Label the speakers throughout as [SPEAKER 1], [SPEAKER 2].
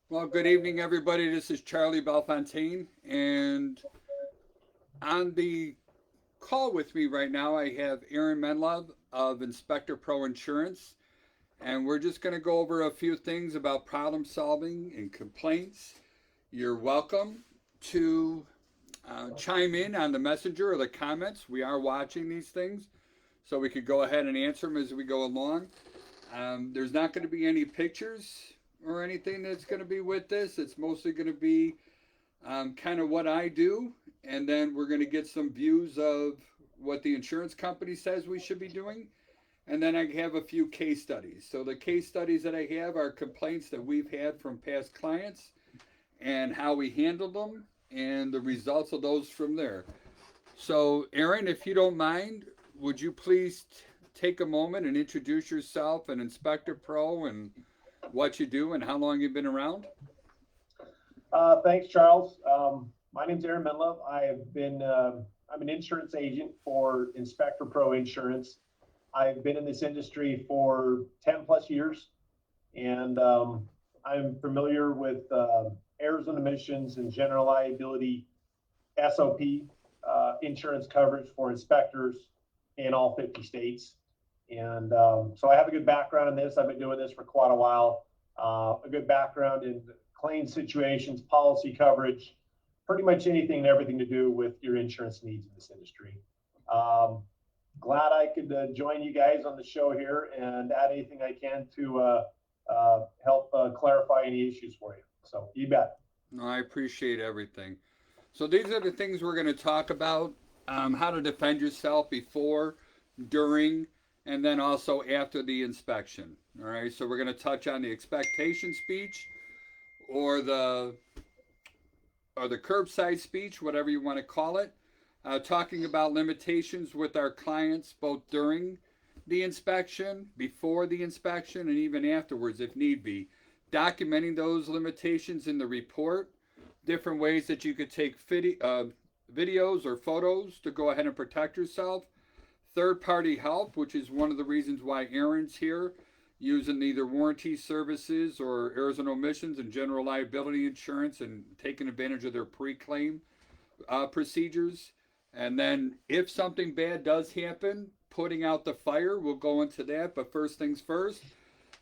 [SPEAKER 1] Well, good evening, everybody. This is Charlie Belfontaine, and on the call with me right now, I have Aaron Menlove of InspectorPRO Insurance, and we're just going to go over a few things about problem solving and complaints. You're welcome to chime in on the messenger or the comments. We are watching these things, so we could go ahead and answer them as we go along. There's not going to be any pictures or anything that's going to be with this. It's mostly going to be kind of what I do, and then we're going to get some views of what the insurance company says we should be doing. And then I have a few case studies. So the case studies that I have are complaints that we've had from past clients and how we handled them and the results of those from there. So, Aaron, if you don't mind, would you please take a moment and introduce yourself and Inspector Pro and what you do and how long you've been around?
[SPEAKER 2] Thanks, Charles. My name's Aaron Menlove. I'm an insurance agent for InspectorPRO Insurance. I've been in this industry for 10 plus years, and I'm familiar with errors and omissions and general liability SOP insurance coverage for inspectors in all 50 states. And so I have a good background in this. I've been doing this for quite a while. A good background in claim situations, policy coverage, pretty much anything and everything to do with your insurance needs in this industry. Glad I could join you guys on the show here and add anything I can to help clarify any issues for you. So you bet.
[SPEAKER 1] No, I appreciate everything. So these are the things we're going to talk about: how to defend yourself before, during, and then also after the inspection. All right. So we're going to touch on the expectation speech, or the curbside speech, whatever you want to call it. Talking about limitations with our clients both during the inspection, before the inspection, and even afterwards if need be. Documenting those limitations in the report, different ways that you could take videos or photos to go ahead and protect yourself. Third party help, which is one of the reasons why Aaron's here, using either warranty services or errors and omissions and general liability insurance and taking advantage of their pre-claim procedures. And then if something bad does happen, putting out the fire, we'll go into that. But first things first,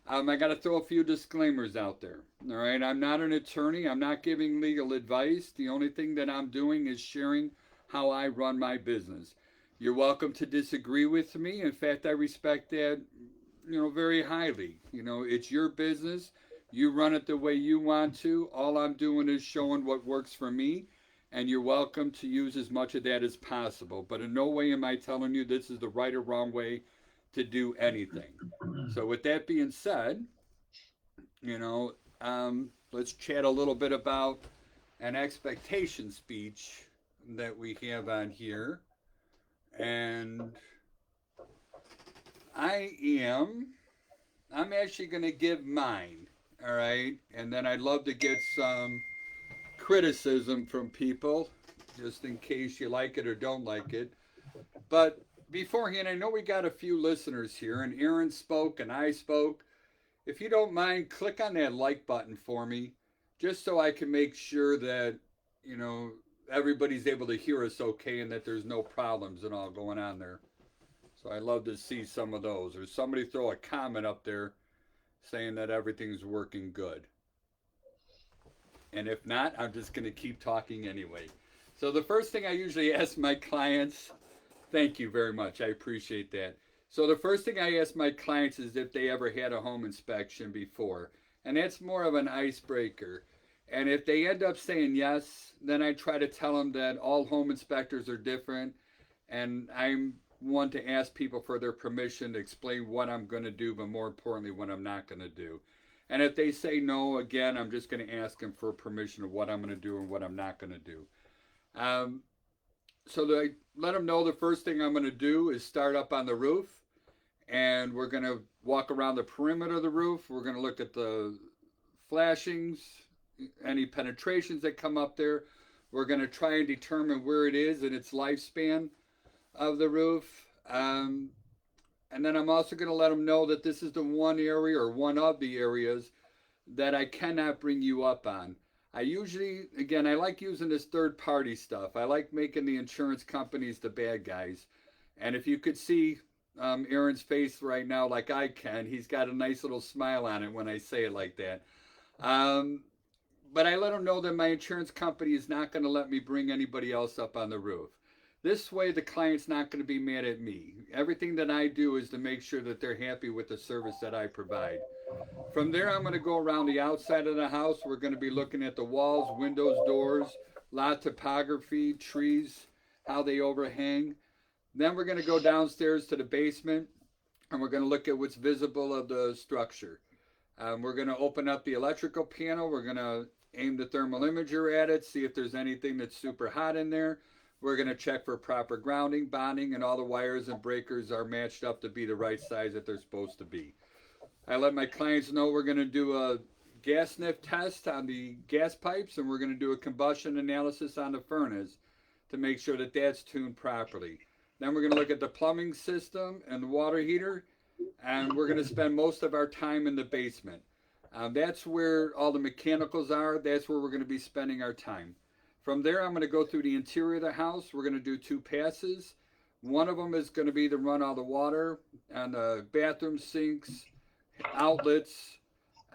[SPEAKER 1] I got to throw a few disclaimers out there. All right, I'm not an attorney. I'm not giving legal advice. The only thing that I'm doing is sharing how I run my business. You're welcome to disagree with me. In fact, I respect that, very highly. It's your business. You run it the way you want to. All I'm doing is showing what works for me, and you're welcome to use as much of that as possible. But in no way am I telling you this is the right or wrong way to do anything. So with that being said, let's chat a little bit about an expectation speech that we have on here. And I'm actually going to give mine, all right? And then I'd love to get some criticism from people, just in case you like it or don't like it. But beforehand, I know we got a few listeners here, and Aaron spoke and I spoke. If you don't mind, click on that like button for me, just so I can make sure that, everybody's able to hear us okay and that there's no problems and all going on there. So I love to see some of those. Or somebody throw a comment up there saying that everything's working good. And if not, I'm just going to keep talking anyway. So the first thing I usually ask my clients, thank you very much, I appreciate that. So the first thing I ask my clients is if they ever had a home inspection before. And that's more of an icebreaker. And if they end up saying yes, then I try to tell them that all home inspectors are different. And I'm one to ask people for their permission to explain what I'm going to do, but more importantly, what I'm not going to do. And if they say no, again, I'm just going to ask them for permission of what I'm going to do and what I'm not going to do. So I let them know the first thing I'm going to do is start up on the roof. And we're going to walk around the perimeter of the roof. We're going to look at the flashings, any penetrations that come up there. We're going to try and determine where it is in its lifespan of the roof. And then I'm also going to let them know that this is the one area or one of the areas that I cannot bring you up on. I usually, again, I like using this third party stuff. I like making the insurance companies the bad guys. And if you could see Aaron's face right now, like I can, he's got a nice little smile on it when I say it like that. Um, but I let him know that my insurance company is not going to let me bring anybody else up on the roof. This way, the client's not going to be mad at me. Everything that I do is to make sure that they're happy with the service that I provide. From there, I'm going to go around the outside of the house. We're going to be looking at the walls, windows, doors, lot topography, trees, how they overhang. Then we're going to go downstairs to the basement, and we're going to look at what's visible of the structure. We're going to open up the electrical panel. We're going to aim the thermal imager at it, see if there's anything that's super hot in there. We're going to check for proper grounding, bonding, and all the wires and breakers are matched up to be the right size that they're supposed to be. I let my clients know we're going to do a gas sniff test on the gas pipes, and we're going to do a combustion analysis on the furnace to make sure that that's tuned properly. Then we're going to look at the plumbing system and the water heater, and we're going to spend most of our time in the basement. That's where all the mechanicals are. That's where we're going to be spending our time. From there, I'm going to go through the interior of the house. We're going to do 2 passes. One of them is going to be to run all the water and the bathroom sinks, outlets.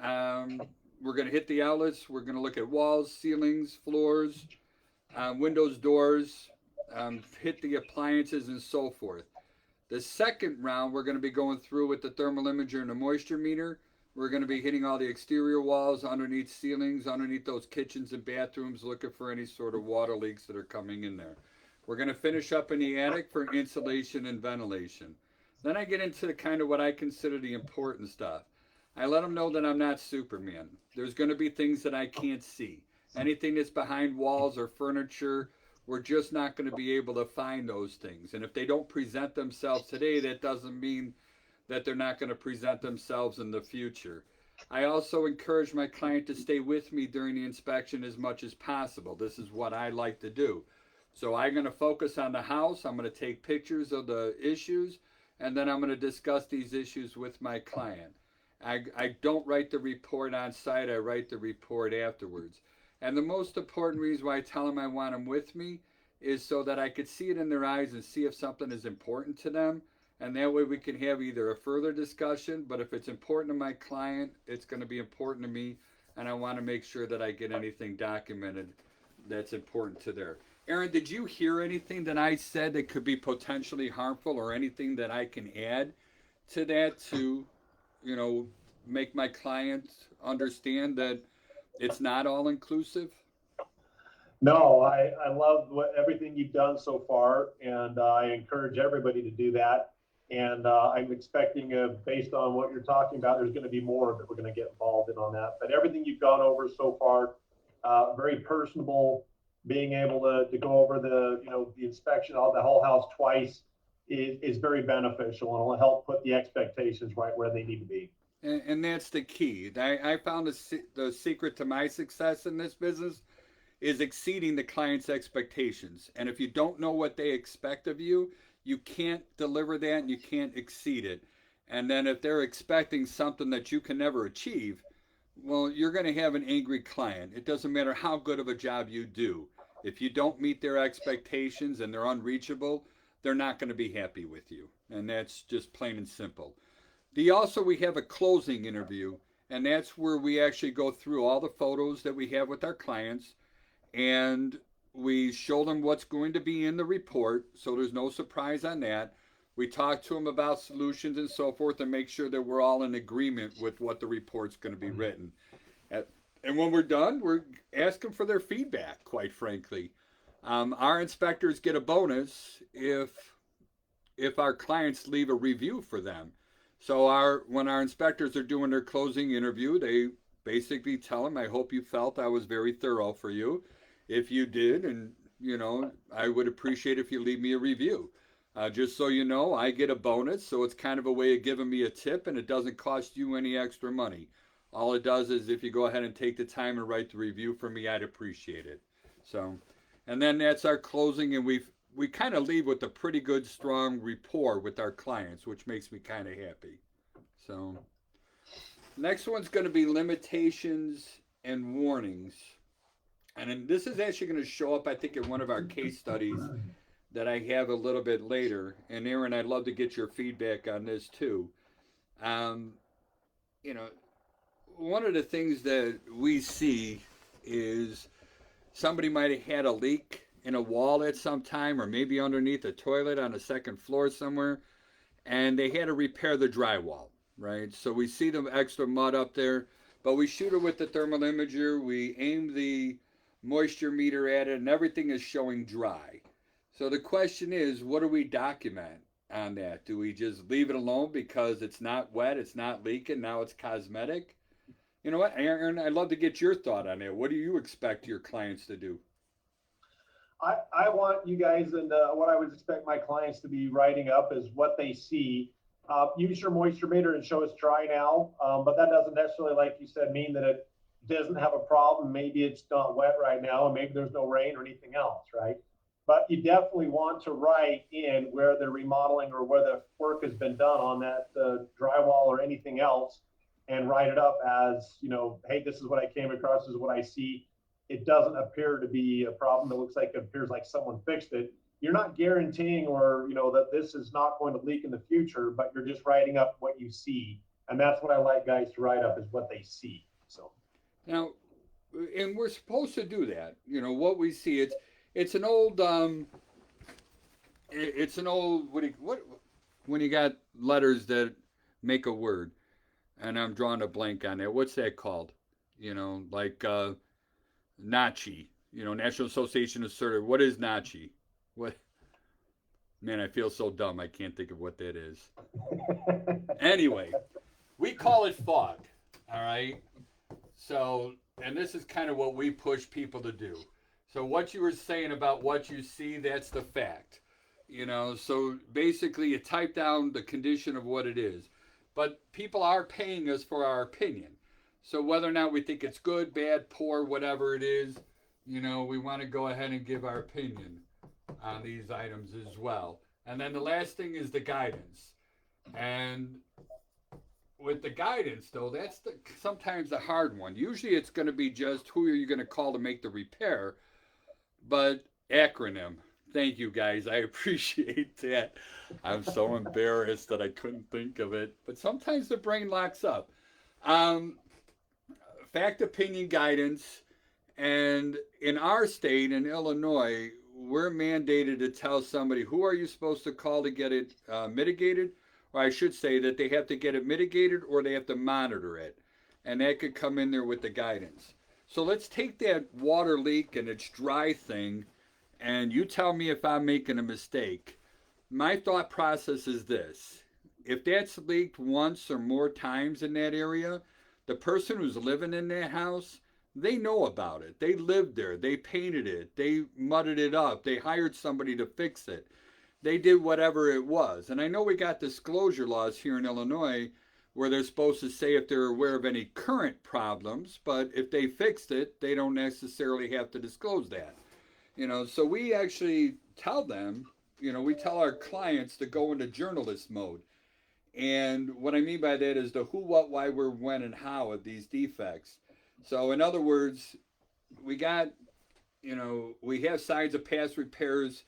[SPEAKER 1] We're going to hit the outlets. We're going to look at walls, ceilings, floors, windows, doors, hit the appliances, and so forth. The second round, we're going to be going through with the thermal imager and the moisture meter. We're going to be hitting all the exterior walls, underneath ceilings, underneath those kitchens and bathrooms, looking for any sort of water leaks that are coming in there. We're going to finish up in the attic for insulation and ventilation. Then I get into the kind of what I consider the important stuff. I let them know that I'm not Superman. There's going to be things that I can't see. Anything that's behind walls or furniture, we're just not going to be able to find those things. And if they don't present themselves today, that doesn't mean that they're not going to present themselves in the future. I also encourage my client to stay with me during the inspection as much as possible. This is what I like to do. So I'm going to focus on the house. I'm going to take pictures of the issues, and then I'm going to discuss these issues with my client. I don't write the report on site. I write the report afterwards. And the most important reason why I tell them I want them with me is so that I could see it in their eyes and see if something is important to them. And that way we can have either a further discussion, but if it's important to my client, it's going to be important to me, and I want to make sure that I get anything documented that's important to there. Aaron, did you hear anything that I said that could be potentially harmful, or anything that I can add to that to, make my client understand that it's not all inclusive?
[SPEAKER 2] No, I love everything you've done so far, and I encourage everybody to do that. And I'm expecting, based on what you're talking about, there's going to be more that we're going to get involved in on that. But everything you've gone over so far, very personable. Being able to go over the inspection of the whole house twice is very beneficial, and will help put the expectations right where they need to be.
[SPEAKER 1] And that's the key. I found the secret to my success in this business is exceeding the client's expectations. And if you don't know what they expect of you, you can't deliver that and you can't exceed it. And then if they're expecting something that you can never achieve, well, you're going to have an angry client. It doesn't matter how good of a job you do. If you don't meet their expectations and they're unreachable, they're not going to be happy with you. And that's just plain and simple. We have a closing interview, and that's where we actually go through all the photos that we have with our clients, and we show them what's going to be in the report, so there's no surprise on that. We talk to them about solutions and so forth, and make sure that we're all in agreement with what the report's going to be written. And when we're done, we're asking for their feedback, quite frankly. Our inspectors get a bonus if our clients leave a review for them. So when our inspectors are doing their closing interview, they basically tell them, I hope you felt I was very thorough for you. If you did, and I would appreciate if you leave me a review. Just so you know, I get a bonus, so it's kind of a way of giving me a tip, and it doesn't cost you any extra money. All it does is if you go ahead and take the time and write the review for me, I'd appreciate it. So And then that's our closing, and we kind of leave with a pretty good, strong rapport with our clients, which makes me kind of happy. So, next one's going to be limitations and warnings. And then this is actually going to show up, I think, in one of our case studies that I have a little bit later. And Aaron, I'd love to get your feedback on this too. Um, you know, one of the things that we see is somebody might have had a leak in a wall at some time, or maybe underneath a toilet on the second floor somewhere, and they had to repair the drywall, right? So we see the extra mud up there, but we shoot it with the thermal imager. We aim the moisture meter at it, and everything is showing dry. So the question is, what do we document on that? Do we just leave it alone because it's not wet, it's not leaking, now it's cosmetic? You know what, Aaron, I'd love to get your thought on it. What do you expect your clients to do?
[SPEAKER 2] I want you guys, and what I would expect my clients to be writing up is what they see. Use your moisture meter and show it's dry now, but that doesn't necessarily, like you said, mean that it doesn't have a problem. Maybe it's not wet right now, and maybe there's no rain or anything else, right? But you definitely want to write in where the remodeling or where the work has been done on that drywall or anything else, and write it up as, you know, hey, this is what I came across, this is what I see. It doesn't appear to be a problem. It looks like it appears like someone fixed it. You're not guaranteeing, or, you know, that this is not going to leak in the future, but you're just writing up what you see. And that's what I like guys to write up, is what they see. So
[SPEAKER 1] Now, and we're supposed to do that. You know what we see. It's an old it's an old what when you got letters that make a word, and I'm drawing a blank on it. What's that called? You know, like Nachi. You know, National Association of Survey. What is Nachi? What? Man, I feel so dumb. I can't think of what that is. Anyway, we call it fog. All right. So, and this is kind of what we push people to do. So, what you were saying about what you see, that's the fact. You know, so basically you type down the condition of what it is. But people are paying us for our opinion. So, whether or not we think it's good, bad, poor, whatever it is, you know, we want to go ahead and give our opinion on these items as well. And then the last thing is the guidance. And with the guidance, though, that's sometimes the hard one. Usually it's going to be just who are you going to call to make the repair, but acronym. Thank you, guys. I appreciate that. I'm so embarrassed that I couldn't think of it, but sometimes the brain locks up. Fact, opinion, guidance. And in our state, in Illinois, we're mandated to tell somebody who are you supposed to call to get it mitigated, or I should say that they have to get it mitigated or they have to monitor it. And that could come in there with the guidance. So let's take that water leak and its dry thing, and you tell me if I'm making a mistake. My thought process is this. If that's leaked once or more times in that area, the person who's living in that house, they know about it. They lived there. They painted it. They mudded it up. They hired somebody to fix it. They did whatever it was. And I know we got disclosure laws here in Illinois where they're supposed to say if they're aware of any current problems, but if they fixed it, they don't necessarily have to disclose that. You know, so we actually tell them, you know, we tell our clients to go into journalist mode. And what I mean by that is the who, what, why, where, when, and how of these defects. So in other words, we got, you know, we have signs of past repairs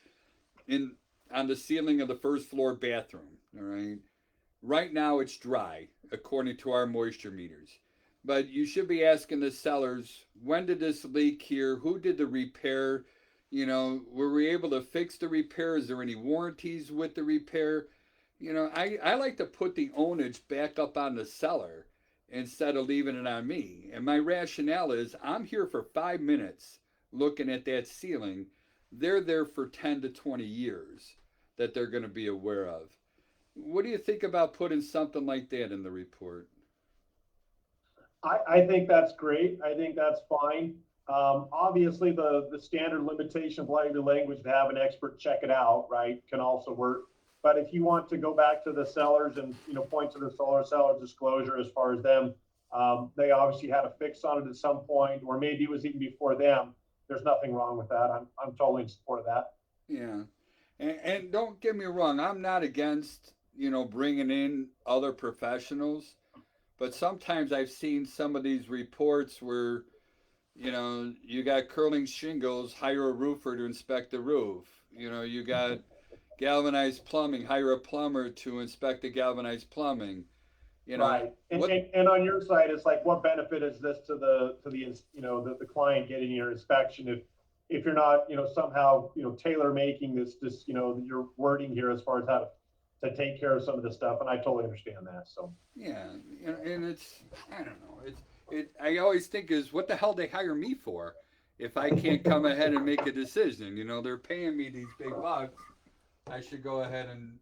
[SPEAKER 1] on the ceiling of the first floor bathroom. All right. Right now it's dry according to our moisture meters. But you should be asking the sellers, when did this leak here? Who did the repair? You know, were we able to fix the repair? Is there any warranties with the repair? You know, I like to put the ownage back up on the seller instead of leaving it on me. And my rationale is I'm here for 5 minutes looking at that ceiling. They're there for 10 to 20 years that they're going to be aware of. What do you think about putting something like that in the report?
[SPEAKER 2] I think that's great. I think that's fine. Obviously, the standard limitation of liability language to have an expert check it out, right, can also work. But if you want to go back to the sellers and, you know, point to the seller disclosure as far as them, they obviously had a fix on it at some point, or maybe it was even before them. there's nothing wrong with that. I'm totally in support of that.
[SPEAKER 1] Yeah. And don't get me wrong, I'm not against, bringing in other professionals, but sometimes I've seen some of these reports where, you got curling shingles, hire a roofer to inspect the roof. You got galvanized plumbing, hire a plumber to inspect the galvanized plumbing.
[SPEAKER 2] Right.
[SPEAKER 1] What?
[SPEAKER 2] And on your side, it's like, what benefit is this to the client getting your inspection if you're not, somehow, tailor making this, your wording here as far as how to take care of some of this stuff. And I totally understand that. So,
[SPEAKER 1] Yeah, and it's, I don't know. I always think is, what the hell they hire me for if I can't come ahead and make a decision? They're paying me these big bucks. I should go ahead and,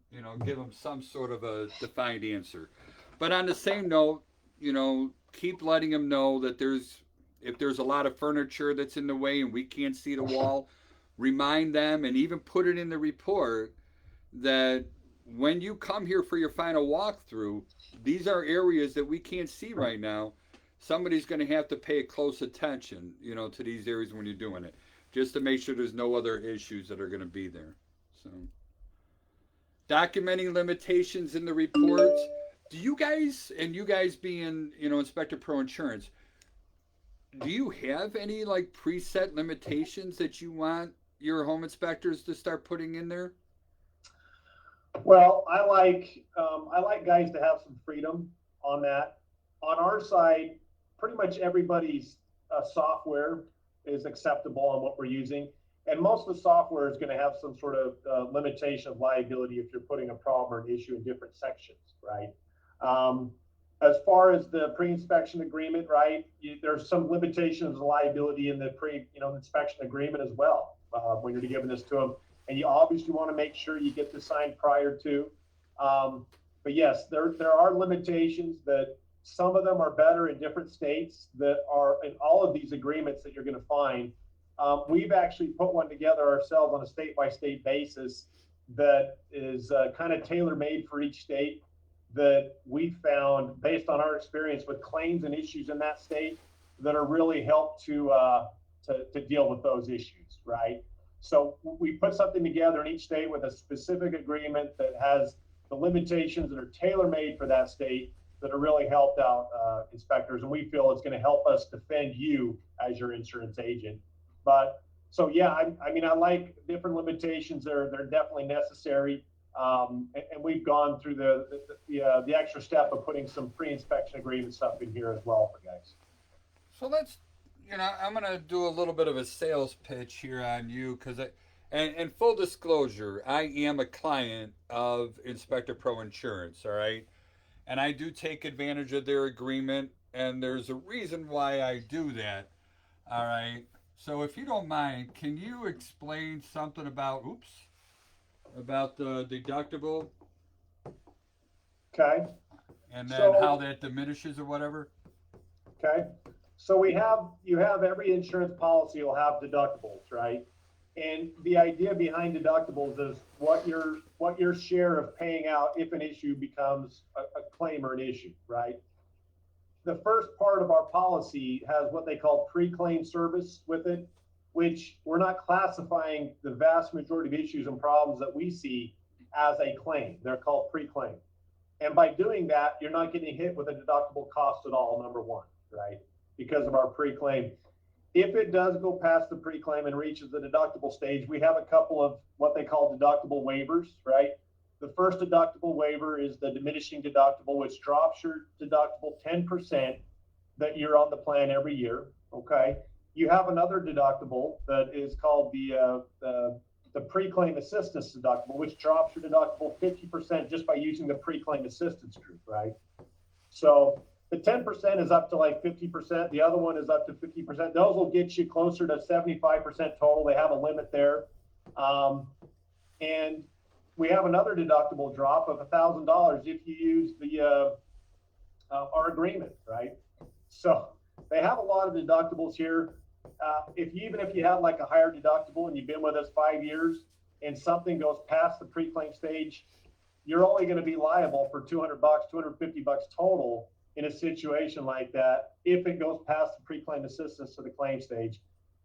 [SPEAKER 1] give them some sort of a defined answer. But on the same note, keep letting them know that if there's a lot of furniture that's in the way and we can't see the wall, remind them and even put it in the report that when you come here for your final walkthrough, these are areas that we can't see right now. Somebody's going to have to pay close attention, to these areas when you're doing it, just to make sure there's no other issues that are going to be there. So, documenting limitations in the reports. Do you guys, and you guys being, InspectorPRO Insurance, do you have any like preset limitations that you want your home inspectors to start putting in there?
[SPEAKER 2] well, I like guys to have some freedom on that. On our side, pretty much everybody's software is acceptable on what we're using. And most of the software is going to have some sort of limitation of liability if you're putting a problem or an issue in different sections, right? As far as the pre-inspection agreement, right, there's some limitations of liability in the inspection agreement as well when you're giving this to them. And you obviously want to make sure you get this signed prior to. But yes, there are limitations that some of them are better in different states that are in all of these agreements that you're going to find. We've actually put one together ourselves on a state-by-state basis that is kind of tailor-made for each state, that we found based on our experience with claims and issues in that state that are really helped to deal with those issues, right? So we put something together in each state with a specific agreement that has the limitations that are tailor-made for that state that are really helped out inspectors, and we feel it's going to help us defend you as your insurance agent. But so yeah, I mean, I like different limitations. They're definitely necessary, and we've gone through the extra step of putting some pre-inspection agreement stuff in here as well for guys.
[SPEAKER 1] So let's, I'm gonna do a little bit of a sales pitch here on you because and full disclosure, I am a client of InspectorPRO Insurance. All right, and I do take advantage of their agreement, and there's a reason why I do that. All right. So if you don't mind, can you explain something about the deductible
[SPEAKER 2] Okay.
[SPEAKER 1] and then
[SPEAKER 2] So,
[SPEAKER 1] how that diminishes or whatever?
[SPEAKER 2] okay. So you have every insurance policy will have deductibles, right? And the idea behind deductibles is what your share of paying out if an issue becomes a claim or an issue, right? The first part of our policy has what they call pre-claim service with it, which we're not classifying the vast majority of issues and problems that we see as a claim. They're called pre-claim. And by doing that, you're not getting hit with a deductible cost at all, number one, right? Because of our pre-claim. If it does go past the pre-claim and reaches the deductible stage, we have a couple of what they call deductible waivers, right? The first deductible waiver is the diminishing deductible, which drops your deductible 10% that you're on the plan every year. Okay. You have another deductible that is called the pre-claim assistance deductible, which drops your deductible 50% just by using the pre-claim assistance group, right? So the 10% is up to like 50%. The other one is up to 50%. Those will get you closer to 75% total. They have a limit there. And we have another deductible drop of $1,000 if you use our agreement, right? So they have a lot of deductibles here. Even if you have like a higher deductible and you've been with us 5 years and something goes past the pre-claim stage, you're only going to be liable for $200, $250 total in a situation like that if it goes past the pre-claim assistance to the claim stage.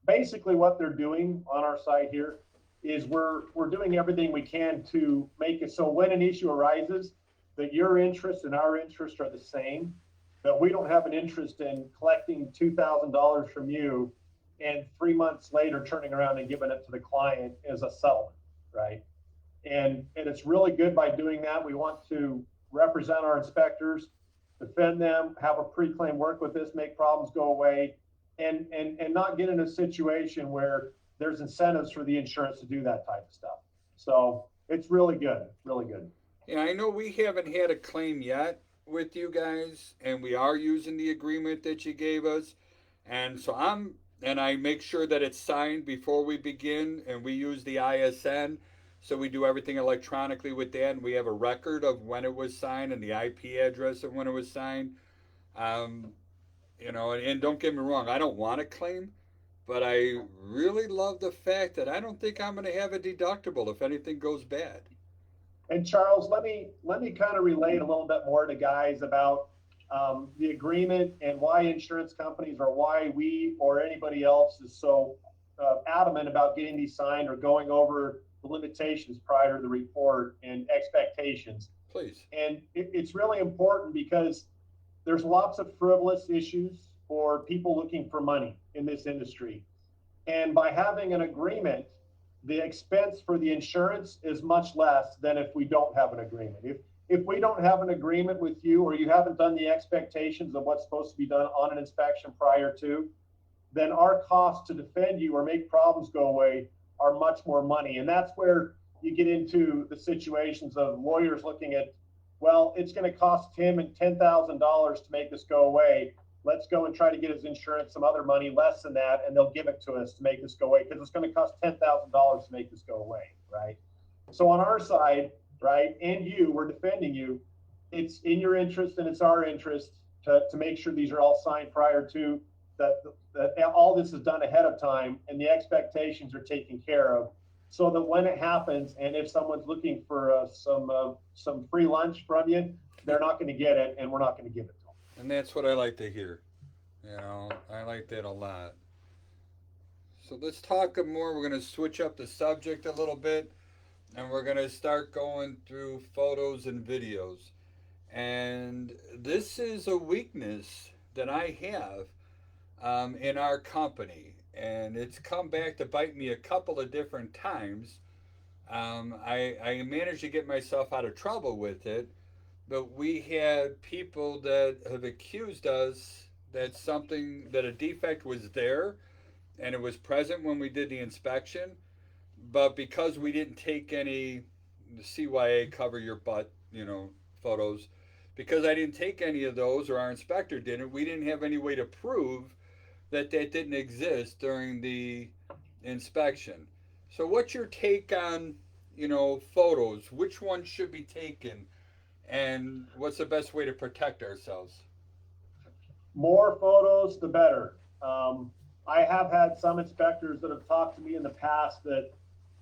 [SPEAKER 2] basically what they're doing on our side here is we're doing everything we can to make it so when an issue arises, that your interest and our interest are the same, that we don't have an interest in collecting $2,000 from you and 3 months later turning around and giving it to the client as a settlement, right? And it's really good by doing that. We want to represent our inspectors, defend them, have a pre-claim work with this, make problems go away, and not get in a situation where there's incentives for the insurance to do that type of stuff. So it's really good, really good.
[SPEAKER 1] Yeah, I know we haven't had a claim yet with you guys, and we are using the agreement that you gave us. And so and I make sure that it's signed before we begin, and we use the ISN. So we do everything electronically with that, and we have a record of when it was signed and the IP address of when it was signed. Um, and don't get me wrong, I don't want to claim, but I really love the fact that I don't think I'm going to have a deductible if anything goes bad.
[SPEAKER 2] And Charles, let me kind of relate a little bit more to guys about the agreement and why insurance companies or why we or anybody else is so adamant about getting these signed or going over the limitations prior to the report and expectations.
[SPEAKER 1] Please.
[SPEAKER 2] And it's really important because there's lots of frivolous issues for people looking for money in this industry. And by having an agreement, the expense for the insurance is much less than if we don't have an agreement. If we don't have an agreement with you or you haven't done the expectations of what's supposed to be done on an inspection prior to, then our costs to defend you or make problems go away are much more money. And that's where you get into the situations of lawyers looking at, well, it's going to cost Tim and $10,000 to make this go away. Let's go and try to get his insurance some other money less than that, and they'll give it to us to make this go away because it's going to cost $10,000 to make this go away, right? So on our side, right, and we're defending you. It's in your interest and it's our interest to make sure these are all signed prior to that all this is done ahead of time and the expectations are taken care of, so that when it happens and if someone's looking for some free lunch from you, they're not going to get it and we're not going to give it to them.
[SPEAKER 1] And that's what I like to hear. I like that a lot. So let's talk more. We're going to switch up the subject a little bit, and we're going to start going through photos and videos. And this is a weakness that I have in our company, and it's come back to bite me a couple of different times. I managed to get myself out of trouble with it, but we had people that have accused us that a defect was there and it was present when we did the inspection, but because we didn't take any CYA cover your butt, photos, because I didn't take any of those or our inspector didn't, we didn't have any way to prove that didn't exist during the inspection. So what's your take on, photos? Which ones should be taken? And what's the best way to protect ourselves?
[SPEAKER 2] More photos, the better. I have had some inspectors that have talked to me in the past that,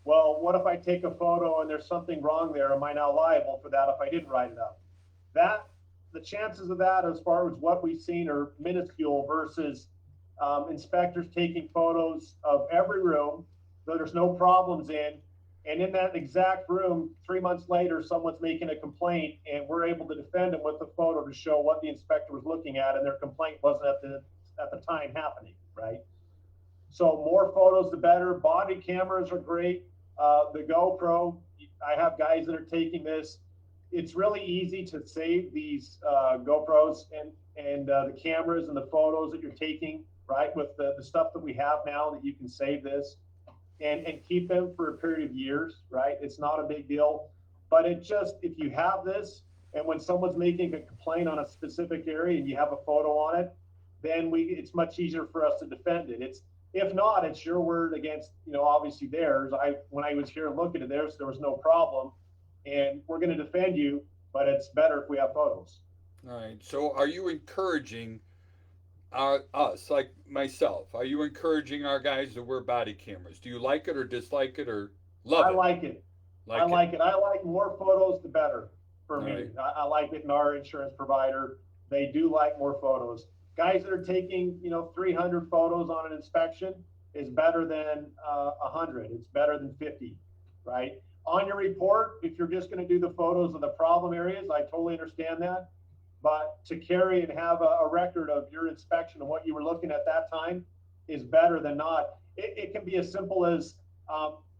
[SPEAKER 2] well, what if I take a photo and there's something wrong there? Am I now liable for that if I didn't write it up? The chances of that, as far as what we've seen, are minuscule versus inspectors taking photos of every room that there's no problems in. And in that exact room, 3 months later, someone's making a complaint and we're able to defend them with the photo to show what the inspector was looking at and their complaint wasn't at the time happening, right? So more photos, the better. Body cameras are great. The GoPro, I have guys that are taking this. It's really easy to save these GoPros and the cameras and the photos that you're taking, right? With the stuff that we have now that you can save this and keep them for a period of years, right? It's not a big deal, but if you have this and when someone's making a complaint on a specific area and you have a photo on it, then it's much easier for us to defend it. If not, it's your word against, obviously theirs. When I was here looking at theirs, there was no problem, and we're going to defend you, but it's better if we have photos.
[SPEAKER 1] All right. So are you encouraging us, like myself, are you encouraging our guys to wear body cameras? Do you like it or dislike it or love it?
[SPEAKER 2] I like it. I like it. I like more photos, the better for me.
[SPEAKER 1] Right.
[SPEAKER 2] I like it in our insurance provider. They do like more photos. Guys that are taking, 300 photos on an inspection, is better than 100. It's better than 50, right? On your report, if you're just going to do the photos of the problem areas, I totally understand that. But to carry and have a record of your inspection and what you were looking at that time is better than not. It can be as simple as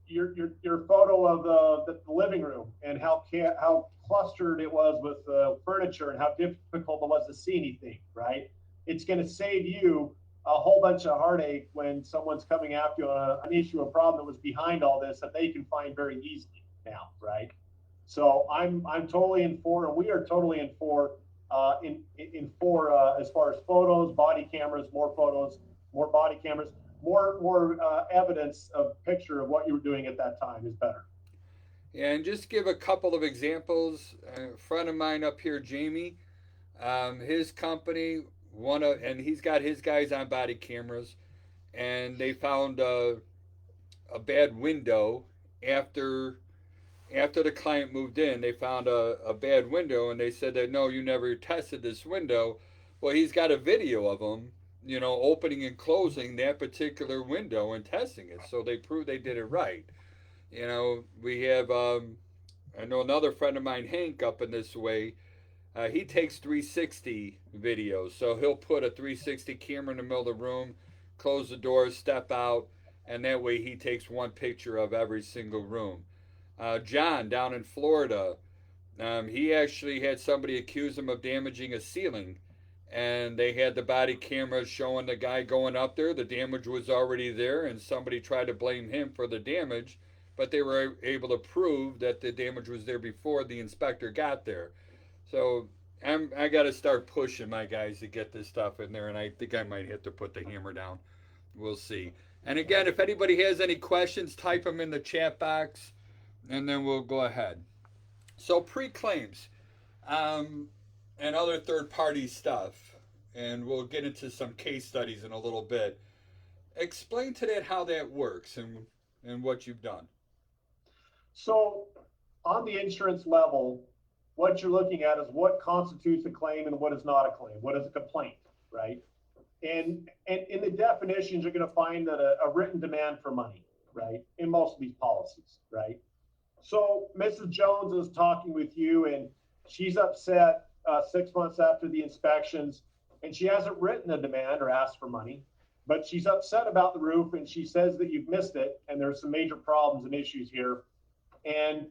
[SPEAKER 2] your photo of the living room and how clustered it was with furniture and how difficult it was to see anything, right? It's going to save you a whole bunch of heartache when someone's coming after you on an issue, a problem that was behind all this that they can find very easily now, right? So I'm totally in for, and we are totally in for as far as photos, body cameras, more photos, more body cameras, more evidence of picture of what you were doing at that time is better.
[SPEAKER 1] And just give a couple of examples. A friend of mine up here, Jamie, his company, and he's got his guys on body cameras, and they found a bad window after the client moved in. They found a bad window, and they said that no, you never tested this window. Well, he's got a video of them, opening and closing that particular window and testing it, so they proved they did it right. We have I know another friend of mine, Hank, up in this way. He takes 360 videos, so he'll put a 360 camera in the middle of the room, close the doors, step out, and that way he takes one picture of every single room. John down in Florida, he actually had somebody accuse him of damaging a ceiling, and they had the body cameras showing the guy going up there. The damage was already there, and somebody tried to blame him for the damage, but they were able to prove that the damage was there before the inspector got there. So I got to start pushing my guys to get this stuff in there, and I think I might have to put the hammer down. We'll see. And again, if anybody has any questions, type them in the chat box, and then we'll go ahead. So pre-claims and other third-party stuff, and we'll get into some case studies in a little bit. Explain to that how that works and what you've done.
[SPEAKER 2] So on the insurance level, what you're looking at is what constitutes a claim and what is not a claim. What is a complaint, right? And in the definitions, you're going to find that a written demand for money, right? In most of these policies, right? So Mrs. Jones is talking with you and she's upset 6 months after the inspections, and she hasn't written a demand or asked for money, but she's upset about the roof and she says that you've missed it and there's some major problems and issues here. And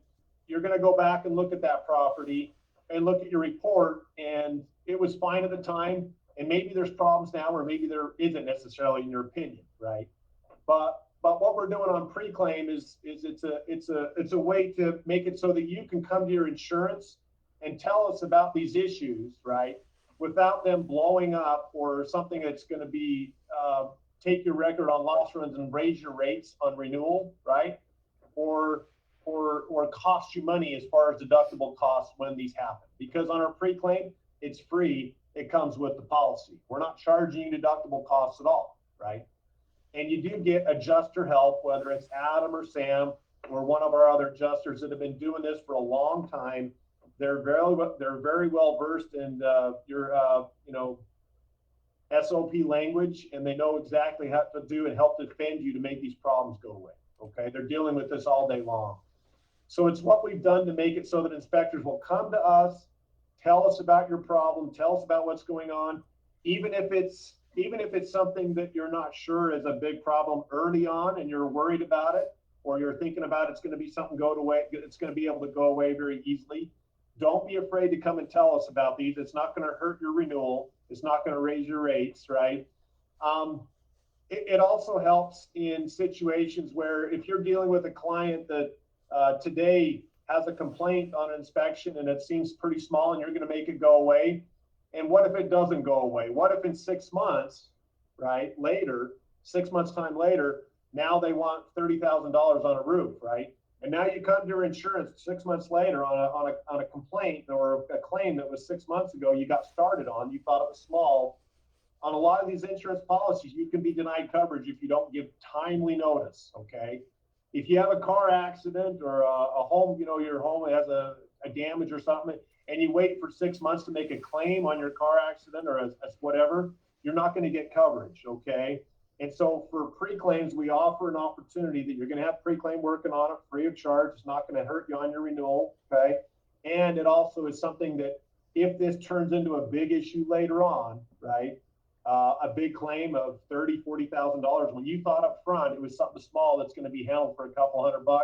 [SPEAKER 2] you're going to go back and look at that property and look at your report, and it was fine at the time, and maybe there's problems now, or maybe there isn't necessarily in your opinion, right? But what we're doing on pre-claim is it's a way to make it so that you can come to your insurance and tell us about these issues, right? Without them blowing up or something that's going to be take your record on loss runs and raise your rates on renewal, right? Or cost you money as far as deductible costs when these happen. Because on our pre-claim, it's free. It comes with the policy. We're not charging you deductible costs at all, right? And you do get adjuster help, whether it's Adam or Sam or one of our other adjusters that have been doing this for a long time. They're very well versed in your SOP language, and they know exactly how to do and help defend you to make these problems go away. Okay, they're dealing with this all day long. So it's what we've done to make it so that inspectors will come to us, tell us about your problem, tell us about what's going on, even if it's something that you're not sure is a big problem early on and you're worried about it, or you're thinking about it's going to be something it's going to be able to go away very easily. Don't be afraid to come and tell us about these. It's not going to hurt your renewal. It's not going to raise your rates, right? It also helps in situations where if you're dealing with a client that today has a complaint on an inspection and it seems pretty small and you're going to make it go away. And what if it doesn't go away? What if in 6 months, right, later, 6 months time later, now they want $30,000 on a roof, right? And now you come to your insurance 6 months later on a complaint or a claim that was 6 months ago you got started on, you thought it was small. On a lot of these insurance policies, you can be denied coverage if you don't give timely notice, okay? If you have a car accident or a home, your home has a damage or something, and you wait for 6 months to make a claim on your car accident or as whatever, you're not going to get coverage, okay? And so for pre-claims, we offer an opportunity that you're going to have pre-claim working on it free of charge. It's not going to hurt you on your renewal. Okay. And it also is something that if this turns into a big issue later on, right? A big claim of $30,000, $40,000, when you thought up front it was something small that's going to be handled for a couple $100,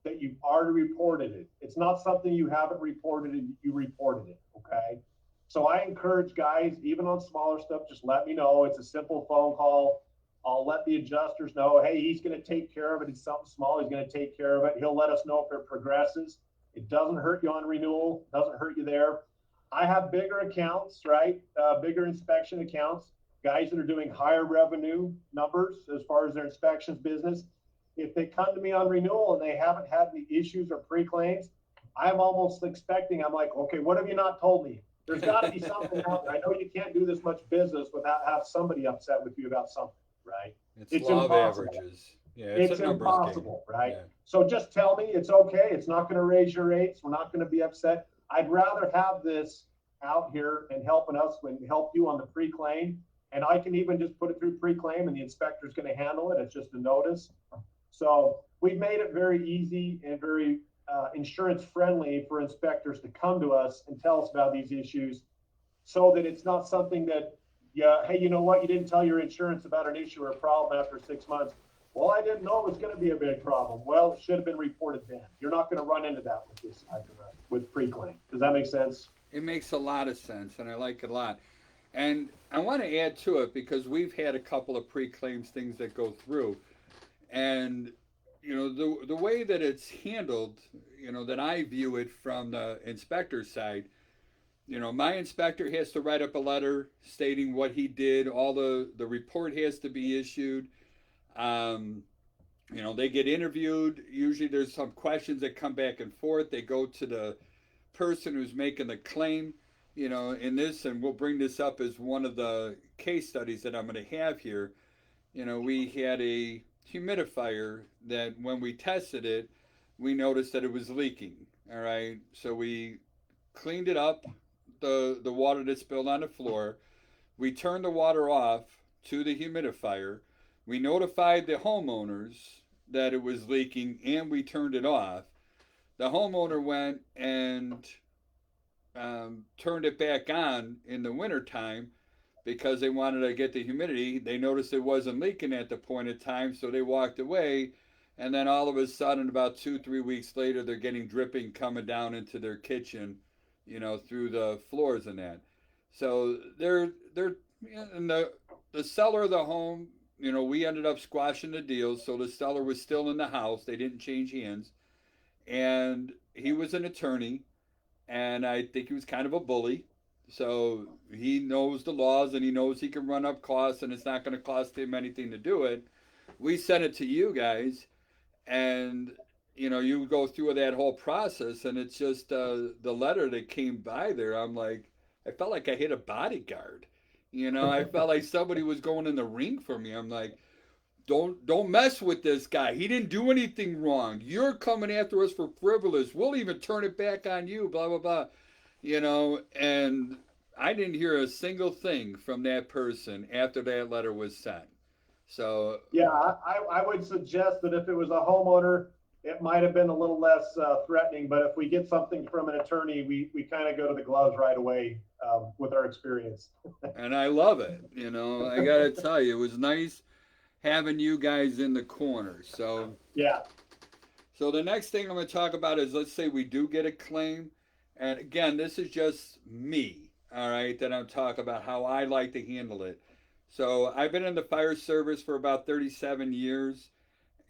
[SPEAKER 2] that you've already reported it. It's not something you haven't reported, and you reported it. Okay. So I encourage guys, even on smaller stuff, just let me know. It's a simple phone call. I'll let the adjusters know, hey, he's going to take care of it. It's something small. He's going to take care of it. He'll let us know if it progresses. It doesn't hurt you on renewal, doesn't hurt you there. I have bigger accounts, right? Bigger inspection accounts, guys that are doing higher revenue numbers as far as their inspections business. If they come to me on renewal and they haven't had any issues or pre-claims, I'm almost expecting, I'm like, okay, what have you not told me? There's got to be something out there. I know you can't do this much business without have somebody upset with you about something, right?
[SPEAKER 1] It's law of
[SPEAKER 2] impossible.
[SPEAKER 1] averages. Yeah, it's a numbers
[SPEAKER 2] impossible,
[SPEAKER 1] game.
[SPEAKER 2] right?
[SPEAKER 1] Yeah.
[SPEAKER 2] So just tell me it's okay. It's not going to raise your rates. We're not going to be upset. I'd rather have this out here and helping us and help you on the pre-claim. And I can even just put it through pre-claim and the inspector's going to handle it. It's just a notice. So we've made it very easy and very insurance friendly for inspectors to come to us and tell us about these issues, so that it's not something that, yeah, hey, you know what, you didn't tell your insurance about an issue or a problem after 6 months. Well, I didn't know it was going to be a big problem. Well, it should have been reported then. You're not going to run into that with this with pre-claim. Does that make sense?
[SPEAKER 1] It makes a lot of sense, and I like it a lot. And I want to add to it, because we've had a couple of pre-claims things that go through, and you know, the way that it's handled, you know, that I view it from the inspector side, you know, my inspector has to write up a letter stating what he did. All the report has to be issued. Um, you know, they get interviewed. Usually there's some questions that come back and forth. They go to the person who's making the claim, you know, in this, and we'll bring this up as one of the case studies that I'm going to have here. You know, we had a humidifier that when we tested it, we noticed that it was leaking. All right. So we cleaned it up, the water that spilled on the floor. We turned the water off to the humidifier. We notified the homeowners that it was leaking, and we turned it off. The homeowner went and turned it back on in the wintertime because they wanted to get the humidity. They noticed it wasn't leaking at the point of time, so they walked away. And then all of a sudden, about 2-3 weeks later, they're getting dripping coming down into their kitchen, you know, through the floors and that. So they're and the seller of the home, you know, we ended up squashing the deal. So the seller was still in the house. They didn't change hands, and he was an attorney, and I think he was kind of a bully. So he knows the laws, and he knows he can run up costs, and it's not going to cost him anything to do it. We sent it to you guys, and you know, you go through that whole process, and it's just the letter that came by there. I'm like, I felt like I hit a bodyguard. You know, I felt like somebody was going in the ring for me. I'm like, don't mess with this guy. He didn't do anything wrong. You're coming after us for frivolous. We'll even turn it back on you. Blah blah blah. You know, and I didn't hear a single thing from that person after that letter was sent. So
[SPEAKER 2] yeah, I would suggest that if it was a homeowner, it might have been a little less threatening. But if we get something from an attorney, we kind of go to the gloves right away with our experience.
[SPEAKER 1] And I love it. You know, I got to tell you, it was nice having you guys in the corner. So
[SPEAKER 2] yeah.
[SPEAKER 1] So the next thing I'm going to talk about is, let's say we do get a claim. And again, this is just me, all right, that I'm talking about how I like to handle it. So I've been in the fire service for about 37 years.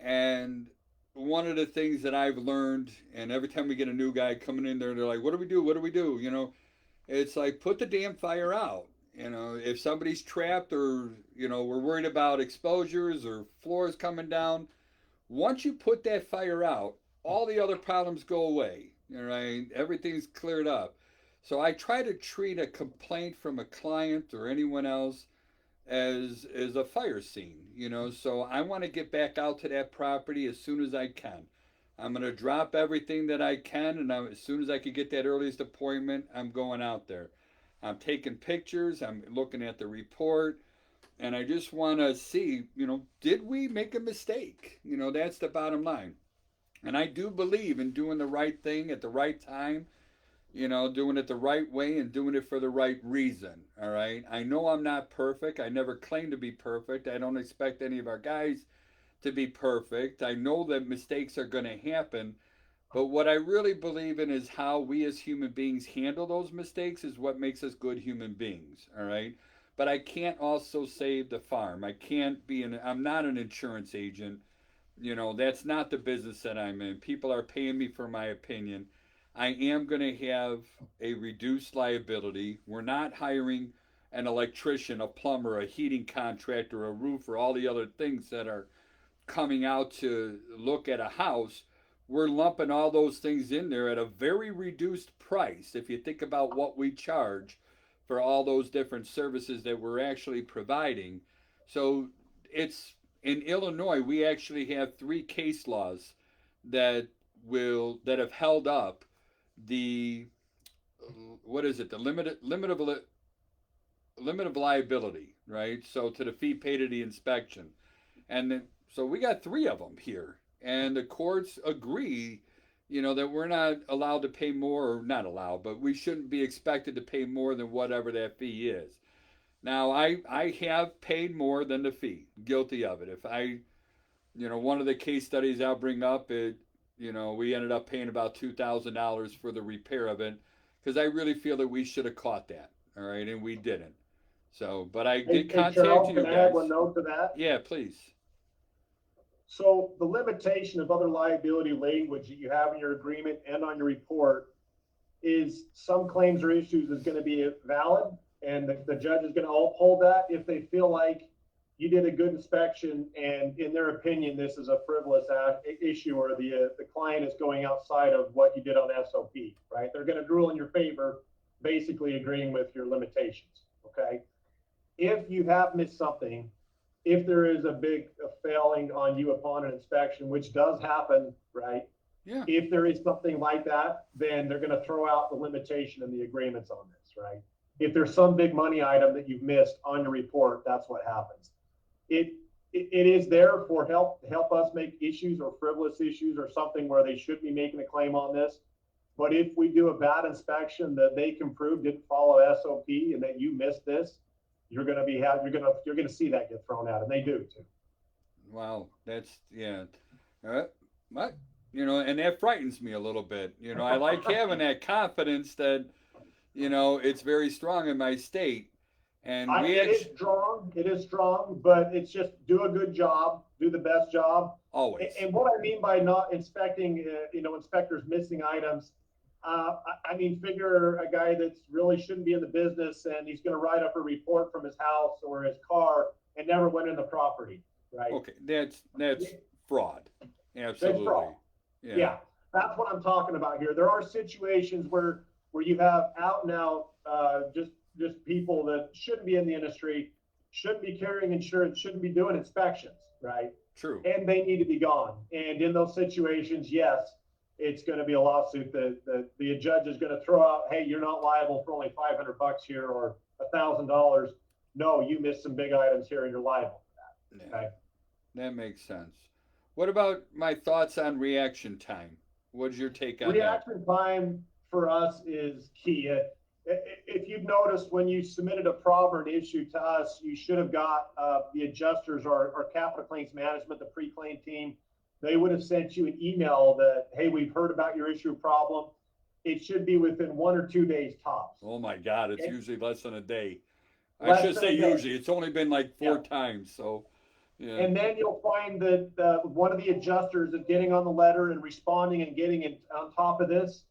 [SPEAKER 1] And one of the things that I've learned, and every time we get a new guy coming in there, they're like, what do we do? What do we do? You know, it's like, put the damn fire out. You know, if somebody's trapped, or, you know, we're worried about exposures or floors coming down, once you put that fire out, all the other problems go away. All right, everything's cleared up. So I try to treat a complaint from a client or anyone else as a fire scene, you know. So I want to get back out to that property as soon as I can. I'm going to drop everything that I can, and as soon as I could get that earliest appointment, I'm going out there. I'm taking pictures, I'm looking at the report, And I just want to see, did we make a mistake? That's the bottom line. And I do believe in doing the right thing at the right time, doing it the right way and doing it for the right reason. All right. I know I'm not perfect. I never claim to be perfect. I don't expect any of our guys to be perfect. I know that mistakes are going to happen. But what I really believe in is how we as human beings handle those mistakes is what makes us good human beings. All right. But I can't also save the farm. I can't be I'm not an insurance agent. That's not the business that I'm in. People are paying me for my opinion. I am going to have a reduced liability. We're not hiring an electrician, a plumber, a heating contractor, a roofer, all the other things that are coming out to look at a house. We're lumping all those things in there at a very reduced price. If you think about what we charge for all those different services that we're actually providing. So it's in Illinois, we actually have three case laws that that have held up the what is it? The limit of liability, right? So to the fee paid to the inspection. And then, so we got three of them here, and the courts agree, that we're not allowed to pay more, or not allowed, but we shouldn't be expected to pay more than whatever that fee is. Now, I have paid more than the fee, guilty of it. If one of the case studies I'll bring up, we ended up paying about $2,000 for the repair of it, because I really feel that we should have caught that, all right, and we didn't. So, but I
[SPEAKER 2] Hey,
[SPEAKER 1] did
[SPEAKER 2] hey
[SPEAKER 1] contact
[SPEAKER 2] Charles,
[SPEAKER 1] you
[SPEAKER 2] can I add one
[SPEAKER 1] guys.
[SPEAKER 2] note to that?
[SPEAKER 1] Yeah, please.
[SPEAKER 2] So the limitation of other liability language that you have in your agreement and on your report is some claims or issues is going to be valid, and the judge is going to uphold that if they feel like you did a good inspection and in their opinion this is a frivolous issue, or the client is going outside of what you did on SOP, right? They're going to rule in your favor, basically agreeing with your limitations. Okay. If you have missed something, if there is a big failing on you upon an inspection, which does happen, right?
[SPEAKER 1] Yeah.
[SPEAKER 2] If there is something like that, then they're going to throw out the limitation in the agreements on this, right? If there's some big money item that you've missed on your report, that's what happens. It is there for help us make issues or frivolous issues or something where they should be making a claim on this. But if we do a bad inspection that they can prove didn't follow SOP and that you missed this, you're going to see that get thrown out, and they do too.
[SPEAKER 1] Wow, that's yeah. What and that frightens me a little bit. I like having that confidence that it's very strong in my state, and we
[SPEAKER 2] It is
[SPEAKER 1] actually
[SPEAKER 2] strong. It is strong, but it's just do a good job, do the best job.
[SPEAKER 1] always.
[SPEAKER 2] And what I mean by not inspecting, inspectors missing items, I mean, figure a guy that's really shouldn't be in the business and he's going to write up a report from his house or his car and never went in the property, right?
[SPEAKER 1] Okay, that's fraud.
[SPEAKER 2] That's
[SPEAKER 1] Absolutely.
[SPEAKER 2] fraud.
[SPEAKER 1] Yeah.
[SPEAKER 2] Yeah, that's what I'm talking about here. There are situations where you have out and out just people that shouldn't be in the industry, shouldn't be carrying insurance, shouldn't be doing inspections, right?
[SPEAKER 1] True.
[SPEAKER 2] And they need to be gone. And in those situations, yes, it's going to be a lawsuit that the judge is going to throw out, hey, you're not liable for only $500 here or $1,000. No, you missed some big items here and you're liable for that.
[SPEAKER 1] Yeah.
[SPEAKER 2] Okay.
[SPEAKER 1] That makes sense. What about my thoughts on reaction time? What's your take on that?
[SPEAKER 2] Reaction time for us is key. If you've noticed, when you submitted a problem or an issue to us, you should have got the adjusters or capital claims management, the pre-claim team. They would have sent you an email that, hey, we've heard about your issue problem. It should be within 1 or 2 days tops.
[SPEAKER 1] Oh my God, it's usually less than a day. I
[SPEAKER 2] Less
[SPEAKER 1] should
[SPEAKER 2] than
[SPEAKER 1] say
[SPEAKER 2] a day.
[SPEAKER 1] usually. It's only been like 4
[SPEAKER 2] Yeah.
[SPEAKER 1] times. So, yeah.
[SPEAKER 2] And then you'll find that one of the adjusters is getting on the letter and responding and getting it on top of this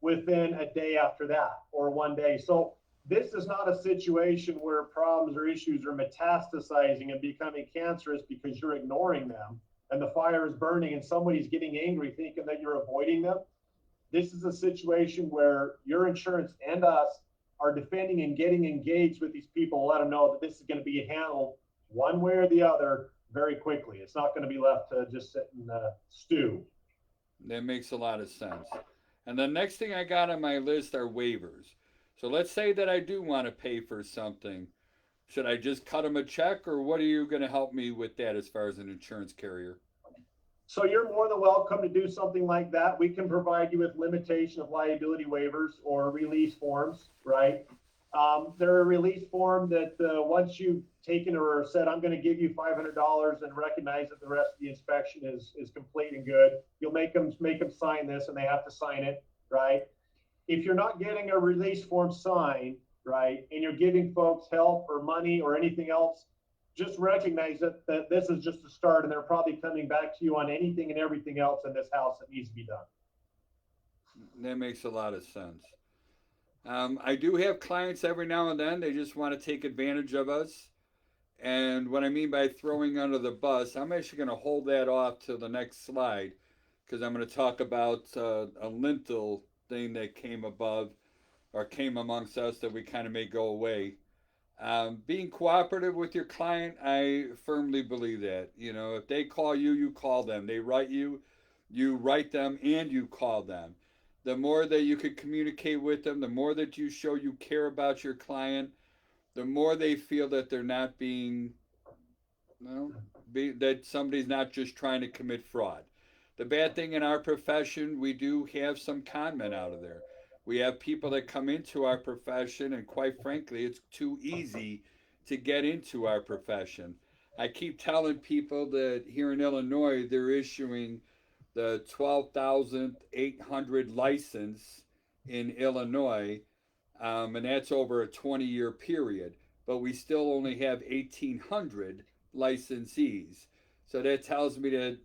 [SPEAKER 2] within a day after that, or 1 day. So this is not a situation where problems or issues are metastasizing and becoming cancerous because you're ignoring them and the fire is burning and somebody's getting angry thinking that you're avoiding them. This is a situation where your insurance and us are defending and getting engaged with these people, let them know that this is going to be handled one way or the other very quickly. It's not going to be left to just sit and stew.
[SPEAKER 1] That makes a lot of sense. And the next thing I got on my list are waivers. So let's say that I do want to pay for something. Should I just cut them a check, or what are you going to help me with that as far as an insurance carrier?
[SPEAKER 2] So you're more than welcome to do something like that. We can provide you with limitation of liability waivers or release forms, right? They're a release form that once you've taken or said, I'm going to give you $500 and recognize that the rest of the inspection is complete and good, you'll make them sign this, and they have to sign it, right? If you're not getting a release form signed, right, and you're giving folks help or money or anything else, just recognize that this is just a start, and they're probably coming back to you on anything and everything else in this house that needs to be done.
[SPEAKER 1] That makes a lot of sense. I do have clients every now and then, they just want to take advantage of us. And what I mean by throwing under the bus, I'm actually going to hold that off to the next slide, because I'm going to talk about a lintel thing that came above or came amongst us that we kind of may go away. Being cooperative with your client, I firmly believe that. You know, if they call you, you call them. They write you, you write them, and you call them. The more that you can communicate with them, the more that you show you care about your client, the more they feel that they're not being, that somebody's not just trying to commit fraud. The bad thing in our profession, we do have some con men out of there. We have people that come into our profession, and quite frankly, it's too easy to get into our profession. I keep telling people that here in Illinois, they're issuing the 12,800 license in Illinois, and that's over a 20-year period. But we still only have 1,800 licensees. So that tells me that,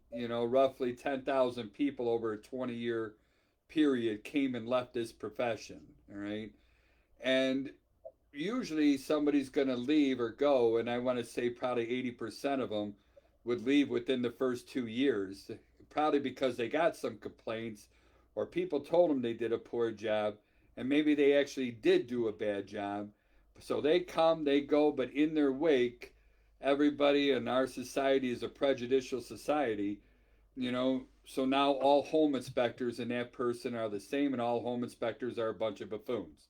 [SPEAKER 1] roughly 10,000 people over a 20-year period came and left this profession, all right? And usually somebody's going to leave or go, and I want to say probably 80% of them would leave within the first 2 years, probably because they got some complaints or people told them they did a poor job, and maybe they actually did do a bad job. So they come, they go, but in their wake, everybody in our society is a prejudicial society, so now all home inspectors and that person are the same, and all home inspectors are a bunch of buffoons.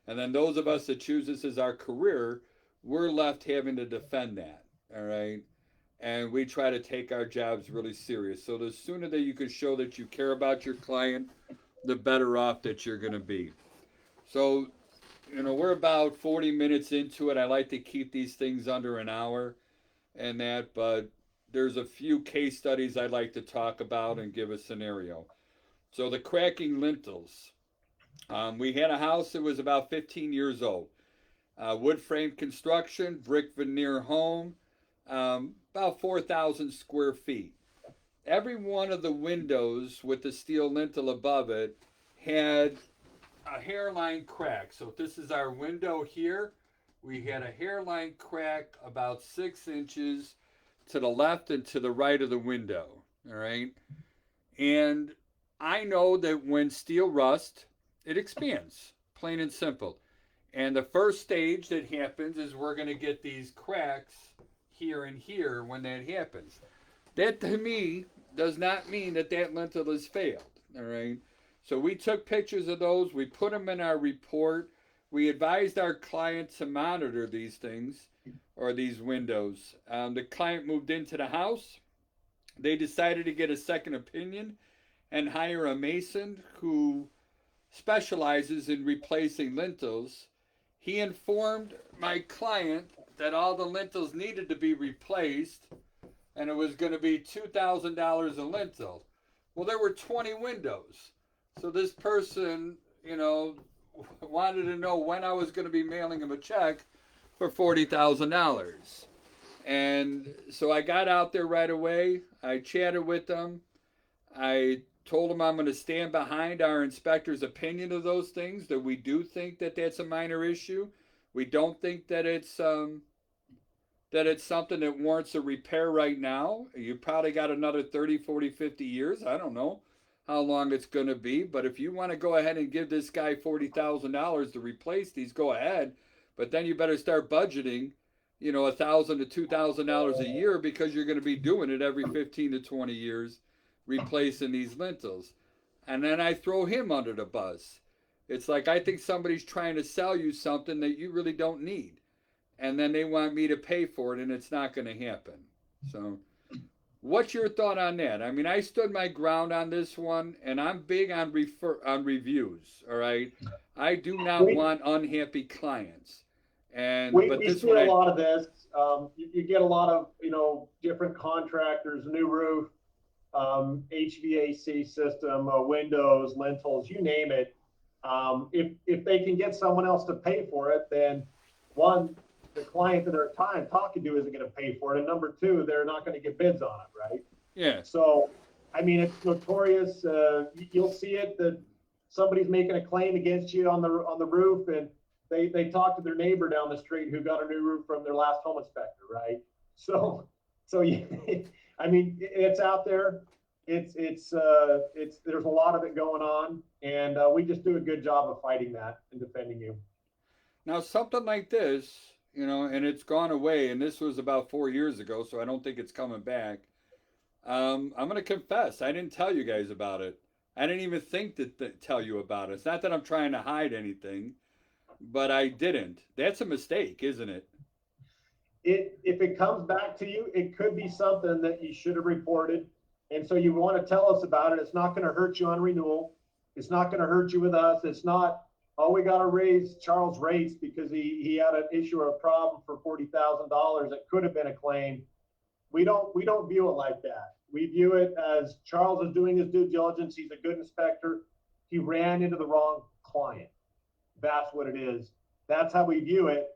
[SPEAKER 1] And then those of us that choose this as our career, we're left having to defend that, all right? And we try to take our jobs really serious. So the sooner that you can show that you care about your client, the better off that you're going to be. So, we're about 40 minutes into it. I like to keep these things under an hour and that, but there's a few case studies I'd like to talk about and give a scenario. So the cracking lintels. We had a house that was about 15 years old. Wood frame construction, brick veneer home, about 4,000 square feet. Every one of the windows with the steel lintel above it had a hairline crack. So if this is our window here, we had a hairline crack about 6 inches to the left and to the right of the window, all right? And I know that when steel rusts, it expands, plain and simple. And the first stage that happens is we're going to get these cracks here and here when that happens. That to me does not mean that that lintel has failed, all right? So we took pictures of those, we put them in our report, we advised our client to monitor these things, or these windows. The client moved into the house, they decided to get a second opinion and hire a mason who specializes in replacing lintels. He informed my client that all the lintels needed to be replaced, and it was going to be $2,000 a lintel. Well, there were 20 windows. So this person, wanted to know when I was going to be mailing him a check for $40,000. And so I got out there right away. I chatted with them. I told them I'm going to stand behind our inspector's opinion of those things, that we do think that that's a minor issue. We don't think that it's something that warrants a repair right now. You probably got another 30, 40, 50 years. I don't know how long it's going to be. But if you want to go ahead and give this guy $40,000 to replace these, go ahead. But then you better start budgeting, $1,000 to $2,000 a year, because you're going to be doing it every 15 to 20 years, replacing these lintels. And then I throw him under the bus. It's like, I think somebody's trying to sell you something that you really don't need. and then they want me to pay for it, and it's not going to happen. So, what's your thought on that? I mean, I stood my ground on this one, and I'm big on reviews. All right, I do not
[SPEAKER 2] We,
[SPEAKER 1] want unhappy clients, and
[SPEAKER 2] we,
[SPEAKER 1] but
[SPEAKER 2] we
[SPEAKER 1] this
[SPEAKER 2] see
[SPEAKER 1] one
[SPEAKER 2] a
[SPEAKER 1] I
[SPEAKER 2] lot of this. You get a lot of, different contractors, new roof, HVAC system, windows, lintels, you name it. If they can get someone else to pay for it, then one, the client that they're talking to isn't going to pay for it, and number two, they're not going to get bids on it, right?
[SPEAKER 1] yeah.
[SPEAKER 2] So, I mean, it's notorious. You'll see it that somebody's making a claim against you on the roof, and they talk to their neighbor down the street who got a new roof from their last home inspector, right? So yeah, I mean, it's out there. It's there's a lot of it going on, and we just do a good job of fighting that and defending you.
[SPEAKER 1] Now something like this, and it's gone away, and this was about 4 years ago, so I don't think it's coming back. I'm going to confess, I didn't tell you guys about it. I didn't even think to tell you about it. It's not that I'm trying to hide anything, but I didn't. That's a mistake, isn't it?
[SPEAKER 2] If it comes back to you, it could be something that you should have reported. And so you want to tell us about it. It's not going to hurt you on renewal. It's not going to hurt you with us. It's not, oh, we got to raise Charles' rates because he had an issue or a problem for $40,000. It could have been a claim. We don't view it like that. We view it as Charles is doing his due diligence. He's a good inspector. He ran into the wrong client. That's what it is. That's how we view it.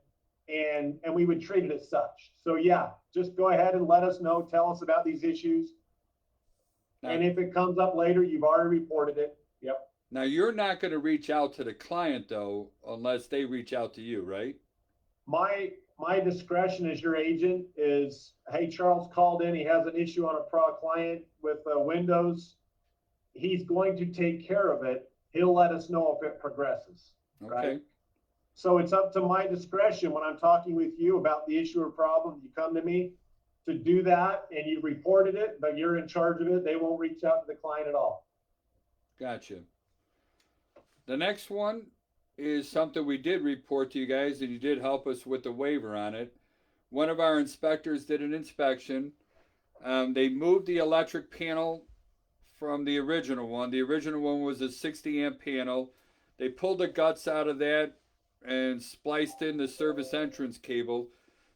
[SPEAKER 2] And we would treat it as such. So yeah, just go ahead and let us know, tell us about these issues.
[SPEAKER 1] Now,
[SPEAKER 2] And if it comes up later, you've already reported it. Yep.
[SPEAKER 1] now you're not going to reach out to the client though, unless they reach out to you, right?
[SPEAKER 2] My discretion as your agent is, hey, Charles called in. He has an issue on a pro client with Windows. He's going to take care of it. He'll let us know if it progresses.
[SPEAKER 1] Okay.
[SPEAKER 2] Right? So it's up to my discretion when I'm talking with you about the issue or problem. You come to me to do that and you reported it, but you're in charge of it. They won't reach out to the client at all.
[SPEAKER 1] Gotcha. The next one is something we did report to you guys, and you did help us with the waiver on it. One of our inspectors did an inspection. They moved the electric panel from the original one. The original one was a 60 amp panel. They pulled the guts out of that and spliced in the service entrance cable,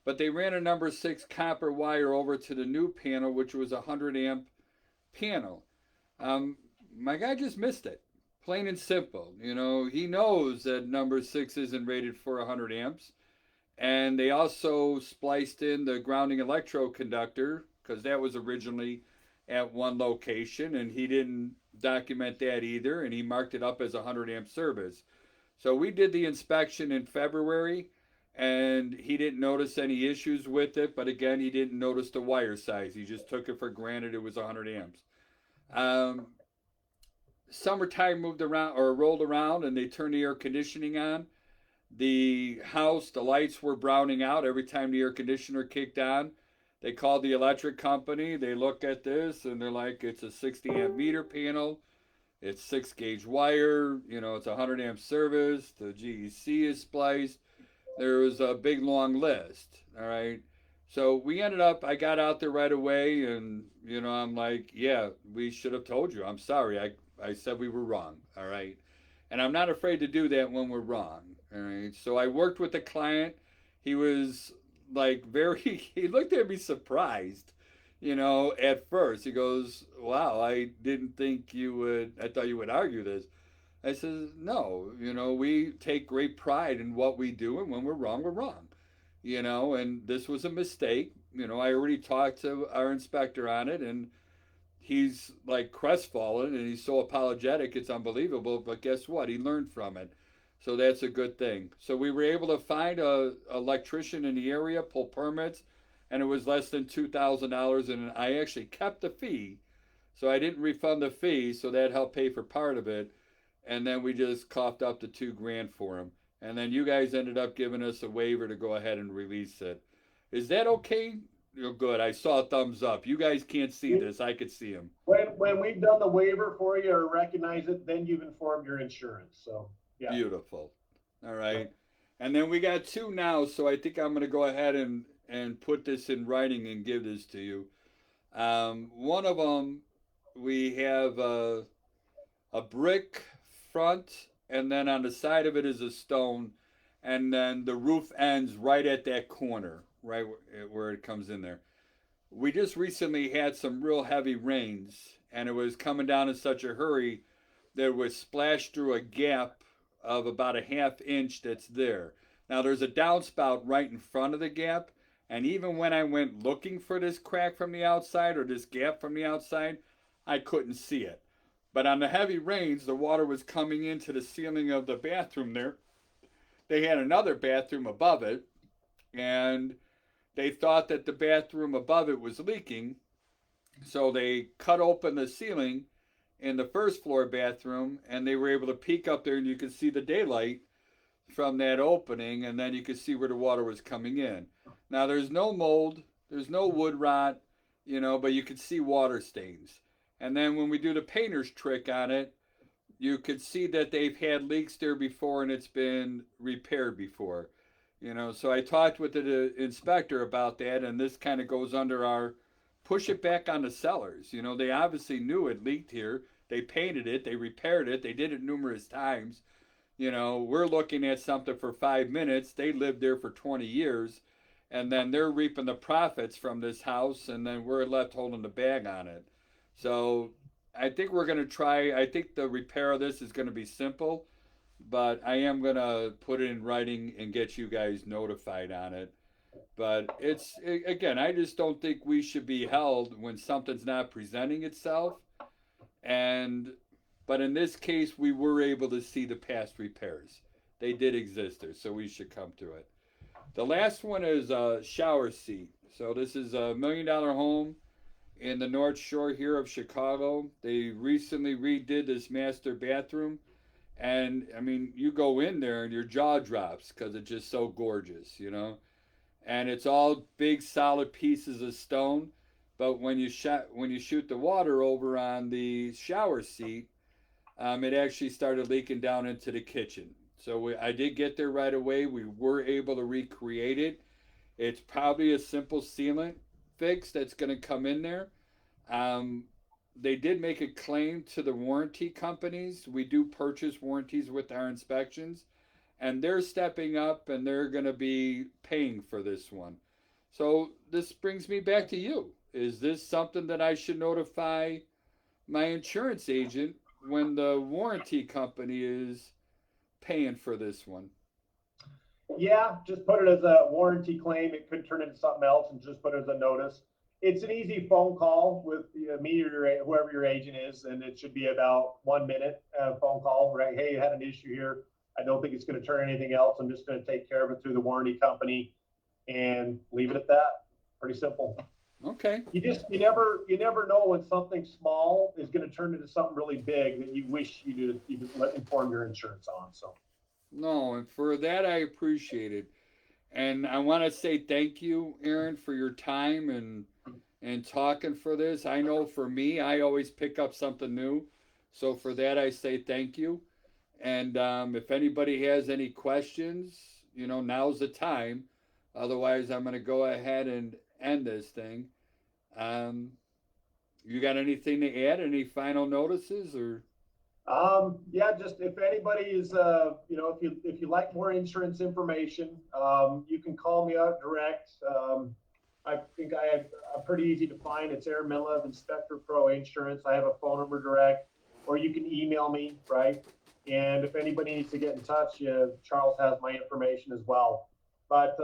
[SPEAKER 1] but they ran a number 6 copper wire over to the new panel, which was a 100 amp panel. My guy just missed it, plain and simple. He knows that number 6 isn't rated for 100 amps, and they also spliced in the grounding electrode conductor because that was originally at one location, and he didn't document that either, and he marked it up as a 100 amp service. So we did the inspection in February, and he didn't notice any issues with it. But again, he didn't notice the wire size. He just took it for granted it was 100 amps. Summertime moved around or rolled around, and they turned the air conditioning on. The house, the lights were browning out every time the air conditioner kicked on. They called the electric company. They looked at this, and they're like, it's a 60 amp meter panel. It's 6 gauge wire, it's a 100 amp service. The GEC is spliced. There was a big long list. All right. So we ended up, I got out there right away, and, I'm like, yeah, we should have told you. I'm sorry. I said we were wrong. All right. And I'm not afraid to do that when we're wrong. All right. So I worked with the client. He was like he looked at me surprised. At first he goes, wow, I didn't think you would, I thought you would argue this. I said, no, we take great pride in what we do, and when we're wrong, and this was a mistake. I already talked to our inspector on it, and he's like crestfallen, and he's so apologetic, it's unbelievable, but guess what? He learned from it. So that's a good thing. So we were able to find a electrician in the area, pull permits, and it was less than $2,000, and I actually kept the fee, so I didn't refund the fee, so that helped pay for part of it, and then we just coughed up the $2,000 for him, and then you guys ended up giving us a waiver to go ahead and release it. Is that okay? Good. I saw a thumbs up. You guys can't see this. I could see him.
[SPEAKER 2] When we've done the waiver for you or recognize it, then you've informed your insurance. So yeah.
[SPEAKER 1] Beautiful. All right. And then we got two now, so I think I'm going to go ahead and put this in writing and give this to you. One of them, we have a brick front, and then on the side of it is a stone, and then the roof ends right at that corner, right where it comes in there. We just recently had some real heavy rains, and it was coming down in such a hurry that it was splashed through a gap of about a half inch that's there. Now there's a downspout right in front of the gap, and even when I went looking for this crack from the outside or this gap from the outside, I couldn't see it. But on the heavy rains, the water was coming into the ceiling of the bathroom there. They had another bathroom above it, and they thought that the bathroom above it was leaking, so they cut open the ceiling in the first floor bathroom, and they were able to peek up there, and you could see the daylight from that opening, and then you could see where the water was coming in. Now there's no mold, there's no wood rot, but you could see water stains. And then when we do the painter's trick on it, you could see that they've had leaks there before and it's been repaired before. So I talked with the inspector about that, and this kind of goes under our push it back on the sellers. They obviously knew it leaked here. They painted it, they repaired it, they did it numerous times. We're looking at something for 5 minutes. They lived there for 20 years, and then they're reaping the profits from this house, and then we're left holding the bag on it. So I think we're going to try. I think the repair of this is going to be simple, but I am going to put it in writing and get you guys notified on it. But again, I just don't think we should be held when something's not presenting itself. But in this case, we were able to see the past repairs. They did exist there, so we should come to it. The last one is a shower seat. So this is a $1 million home in the North Shore here of Chicago. They recently redid this master bathroom. And I mean, you go in there and your jaw drops because it's just so gorgeous, And it's all big solid pieces of stone. But when you shoot the water over on the shower seat, it actually started leaking down into the kitchen. So I did get there right away. We were able to recreate it. It's probably a simple sealant fix that's going to come in there. They did make a claim to the warranty companies. We do purchase warranties with our inspections, and they're stepping up and they're going to be paying for this one. So this brings me back to you. Is this something that I should notify my insurance agent when the warranty company is paying for this one?
[SPEAKER 2] Yeah, just put it as a warranty claim. It could turn into something else, and just put it as a notice. It's an easy phone call with me or whoever your agent is, and it should be about 1 minute phone call, right? Hey, you had an issue here. I don't think it's going to turn anything else. I'm just going to take care of it through the warranty company and leave it at that. Pretty simple.
[SPEAKER 1] Okay.
[SPEAKER 2] You never know when something small is going to turn into something really big that you wish you let inform your insurance on. So.
[SPEAKER 1] No, and for that I appreciate it. And I want to say thank you, Aaron, for your time and talking for this. I know for me, I always pick up something new. So for that, I say thank you. And if anybody has any questions, now's the time. Otherwise, I'm going to go ahead and end this thing. You got anything to add? Any final notices or?
[SPEAKER 2] Yeah, just if anybody is, if you like more insurance information, you can call me out direct. I think I'm pretty easy to find. It's Aaron Menlove, InspectorPRO Insurance. I have a phone number direct, or you can email me, right? And if anybody needs to get in touch, Charles has my information as well. But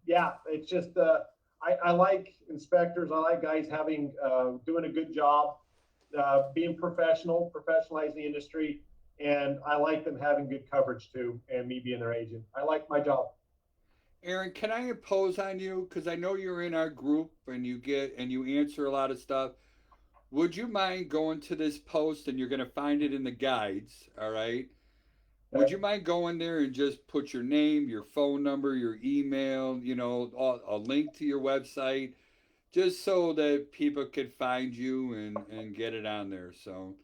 [SPEAKER 2] yeah, it's just I like inspectors. I like guys doing a good job. Being professionalizing the industry, and I like them having good coverage too, and me being their agent. I like my job.
[SPEAKER 1] Aaron, can I impose on you? Because I know you're in our group and you answer a lot of stuff. Would you mind going to this post, and you're going to find it in the guides, all right? Would you mind going there and just put your name, your phone number, your email, a link to your website, just so that people could find you and get it on there. So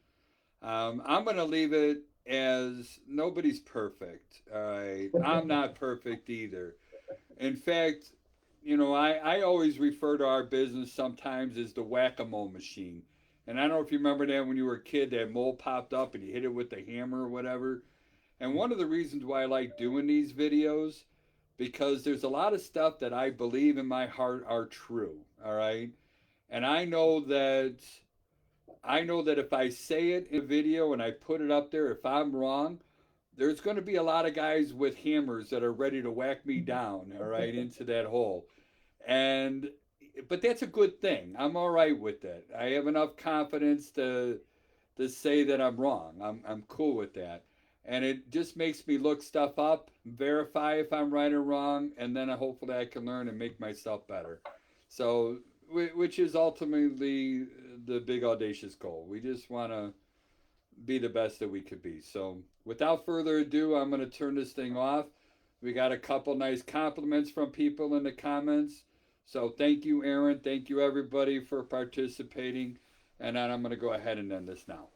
[SPEAKER 1] I'm going to leave it as nobody's perfect. All right, I'm not perfect either. In fact, you know, I always refer to our business sometimes as the whack-a-mole machine. And I don't know if you remember that when you were a kid, that mole popped up and you hit it with the hammer or whatever. And one of the reasons why I like doing these videos, because there's a lot of stuff that I believe in my heart are true. All right. And I know that if I say it in a video and I put it up there, if I'm wrong, there's going to be a lot of guys with hammers that are ready to whack me down, all right, into that hole. And but that's a good thing. I'm all right with that. I have enough confidence to say that I'm wrong. I'm cool with that. And it just makes me look stuff up, verify if I'm right or wrong, and then hopefully I can learn and make myself better. So, which is ultimately the big audacious goal. We just want to be the best that we could be. So, without further ado, I'm going to turn this thing off. We got a couple nice compliments from people in the comments. So, thank you, Aaron. Thank you, everybody, for participating. And then I'm going to go ahead and end this now.